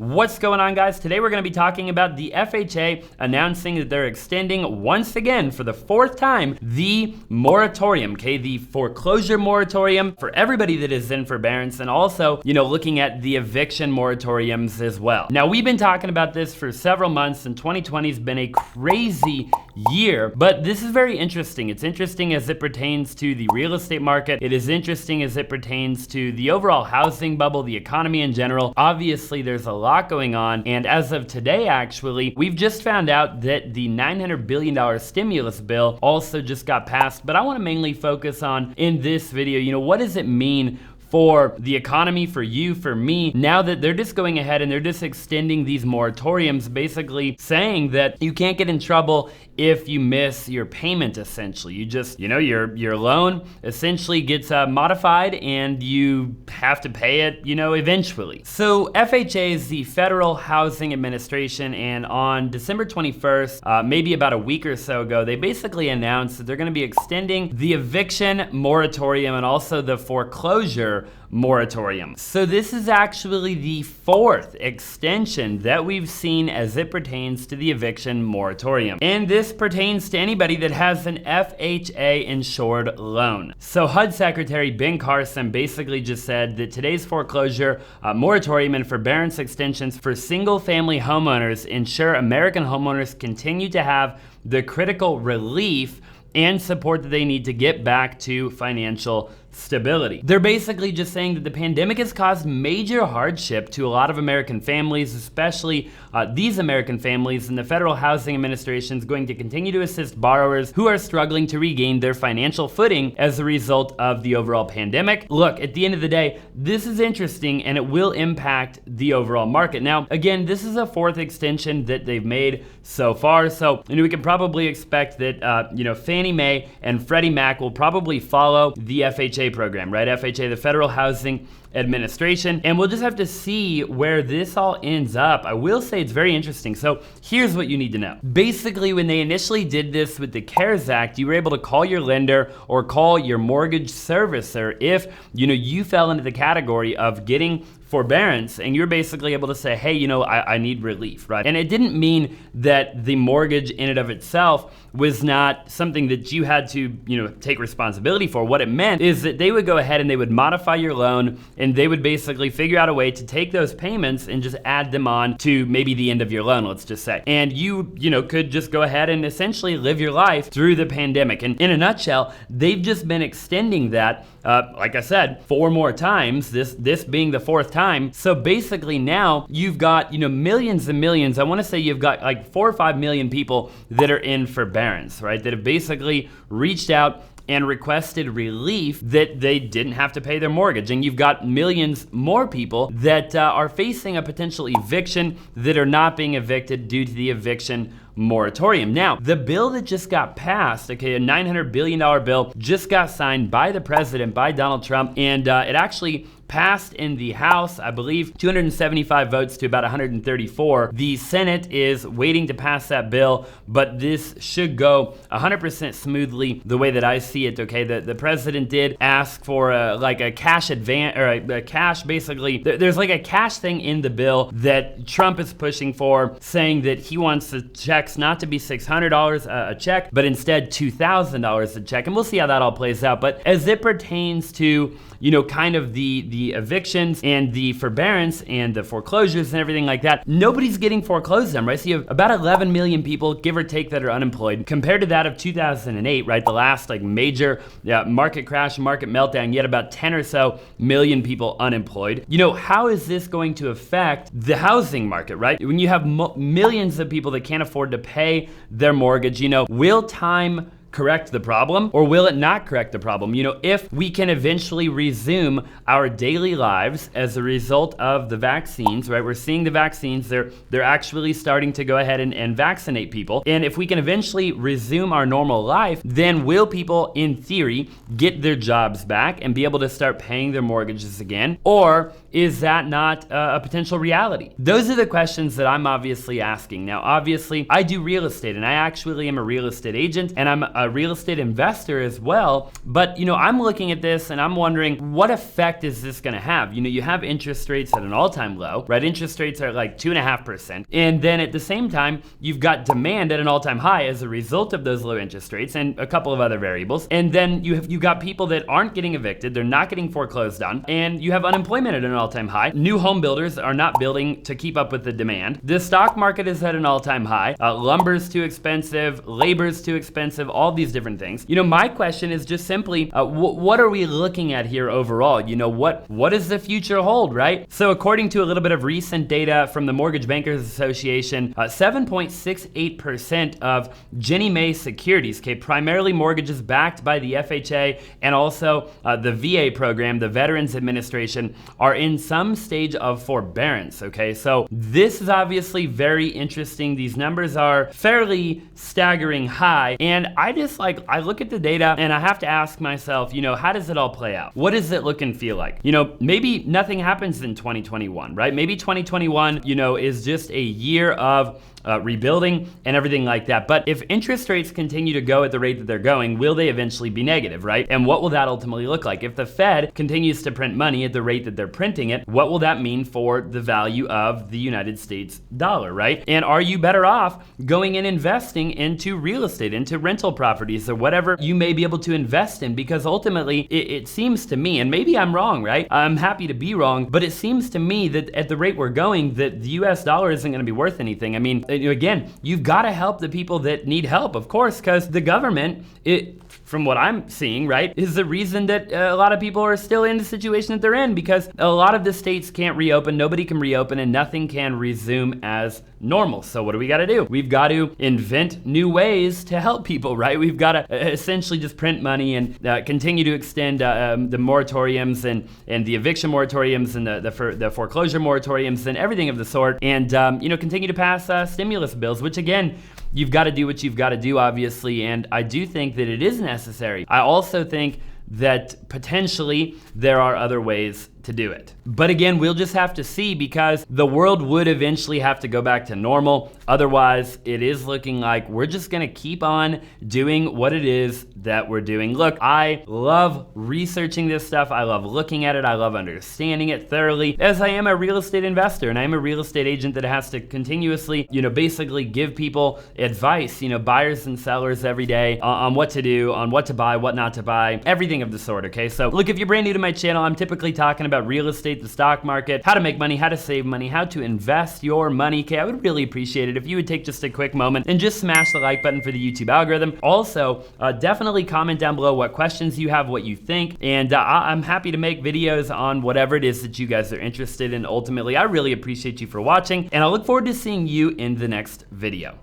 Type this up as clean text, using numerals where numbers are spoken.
What's going on, guys? Today we're going to be talking about the FHA announcing that they're extending once again for the fourth time the moratorium, okay? The foreclosure moratorium for everybody that is in forbearance, and also, looking at the eviction moratoriums as well. Now, we've been talking about this for several months, and 2020 has been a crazy year, but this is very interesting. It's interesting as it pertains to the real estate market. It is interesting as it pertains to the overall housing bubble, the economy in general. Obviously, there's a lot going on, and as of today, actually, we've just found out that the $900 billion stimulus bill also just got passed, but I want to mainly focus on, in this video, what does it mean for the economy, for you, for me, now that they're just going ahead and they're just extending these moratoriums, basically saying that you can't get in trouble if you miss your payment, essentially. You just, your loan essentially gets modified and you have to pay it, eventually. So FHA is the Federal Housing Administration, and on December 21st, maybe about a week or so ago, they basically announced that they're gonna be extending the eviction moratorium and also the foreclosure moratorium. So this is actually the fourth extension that we've seen as it pertains to the eviction moratorium. And this pertains to anybody that has an FHA insured loan. So HUD Secretary Ben Carson basically just said that today's foreclosure moratorium and forbearance extensions for single family homeowners ensure American homeowners continue to have the critical relief and support that they need to get back to financial stability. They're basically just saying that the pandemic has caused major hardship to a lot of American families, especially these American families, and the Federal Housing Administration is going to continue to assist borrowers who are struggling to regain their financial footing as a result of the overall pandemic. Look, at the end of the day, this is interesting and it will impact the overall market. Now, again, this is a fourth extension that they've made so far, so we can probably expect that Fannie Mae and Freddie Mac will probably follow the FHA program, right? FHA, the Federal Housing Administration, and we'll just have to see where this all ends up. I will say it's very interesting. So here's what you need to know. Basically, when they initially did this with the CARES Act, you were able to call your lender or call your mortgage servicer if you fell into the category of getting forbearance, and you're basically able to say, hey, I need relief, right? And it didn't mean that the mortgage in and of itself was not something that you had to, take responsibility for. What it meant is that they would go ahead and they would modify your loan, and they would basically figure out a way to take those payments and just add them on to maybe the end of your loan, let's just say. And you could just go ahead and essentially live your life through the pandemic. And in a nutshell, they've just been extending that, like I said, 4 more times, this being the 4th time. So basically now you've got, millions and millions. I wanna say you've got like 4 or 5 million people that are in forbearance, right? That have basically reached out and requested relief that they didn't have to pay their mortgage. And you've got millions more people that are facing a potential eviction that are not being evicted due to the eviction moratorium. Now, the bill that just got passed, okay, a $900 billion bill, just got signed by the president, by Donald Trump, and it actually passed in the House, I believe, 275 votes to about 134. The Senate is waiting to pass that bill, but this should go 100% smoothly the way that I see it, okay? The president did ask for a cash advance, or a cash, basically, there's like a cash thing in the bill that Trump is pushing for, saying that he wants the checks not to be $600 a check, but instead $2,000 a check, and we'll see how that all plays out. But as it pertains to, kind of the evictions and the forbearance and the foreclosures and everything like that, nobody's getting foreclosed on, right? So you have about 11 million people, give or take, that are unemployed, compared to that of 2008, right? The last major market crash, market meltdown, yet about 10 or so million people unemployed. How is this going to affect the housing market, right? When you have millions of people that can't afford to pay their mortgage, will time correct the problem, or will it not correct the problem? If we can eventually resume our daily lives as a result of the vaccines, right? We're seeing the vaccines, they're actually starting to go ahead and vaccinate people. And if we can eventually resume our normal life, then will people, in theory, get their jobs back and be able to start paying their mortgages again? Or is that not a potential reality? Those are the questions that I'm obviously asking. Now, obviously, I do real estate, and I actually am a real estate agent, and I'm a real estate investor as well. But, you know, I'm looking at this and I'm wondering, what effect is this gonna have? You know, you have interest rates at an all-time low, right? Interest rates are like 2.5%. And then at the same time, you've got demand at an all-time high as a result of those low interest rates and a couple of other variables. And then you've got people that aren't getting evicted, they're not getting foreclosed on, and you have unemployment at an all-time high. New home builders are not building to keep up with the demand. The stock market is at an all-time high. Lumber's too expensive, labor's too expensive, all these different things. You know, my question is just simply, what are we looking at here overall? You know, what does the future hold, right? So according to a little bit of recent data from the Mortgage Bankers Association, 7.68% of Ginnie Mae securities, okay, primarily mortgages backed by the FHA and also the VA program, the Veterans Administration, are in some stage of forbearance, okay? So this is obviously very interesting. These numbers are fairly staggering high, and I look at the data and I have to ask myself, you know, how does it all play out? What does it look and feel like? You know, maybe nothing happens in 2021, right? Maybe 2021, you know, is just a year of rebuilding and everything like that. But if interest rates continue to go at the rate that they're going, will they eventually be negative, right? And what will that ultimately look like? If the Fed continues to print money at the rate that they're printing it, what will that mean for the value of the United States dollar, right? And are you better off going and investing into real estate, into rental properties, or whatever you may be able to invest in? Because ultimately, it seems to me, and maybe I'm wrong, right? I'm happy to be wrong, but it seems to me that at the rate we're going, that the US dollar isn't gonna be worth anything. I mean, again, you've got to help the people that need help, of course, because the government, from what I'm seeing, right, is the reason that a lot of people are still in the situation that they're in, because a lot of the states can't reopen, nobody can reopen, and nothing can resume as normal. So what do we got to do? We've got to invent new ways to help people, right? We've got to essentially just print money and continue to extend the moratoriums and the eviction moratoriums and the foreclosure moratoriums and everything of the sort, and you know, continue to pass stimulus bills, which again, you've got to do what you've got to do, obviously, and I do think that it is necessary. I also think that potentially there are other ways to do it. But again, we'll just have to see, because the world would eventually have to go back to normal. Otherwise, it is looking like we're just gonna keep on doing what it is that we're doing. Look, I love researching this stuff. I love looking at it. I love understanding it thoroughly, as I am a real estate investor and I am a real estate agent that has to continuously, you know, basically give people advice, you know, buyers and sellers every day on what to do, on what to buy, what not to buy, everything of the sort, okay? So look, if you're brand new to my channel, I'm typically talking about real estate, the stock market, how to make money, how to save money, how to invest your money. Okay, I would really appreciate it if you would take just a quick moment and just smash the like button for the YouTube algorithm. Also, definitely comment down below what questions you have, what you think, and I'm happy to make videos on whatever it is that you guys are interested in. Ultimately, I really appreciate you for watching, and I look forward to seeing you in the next video.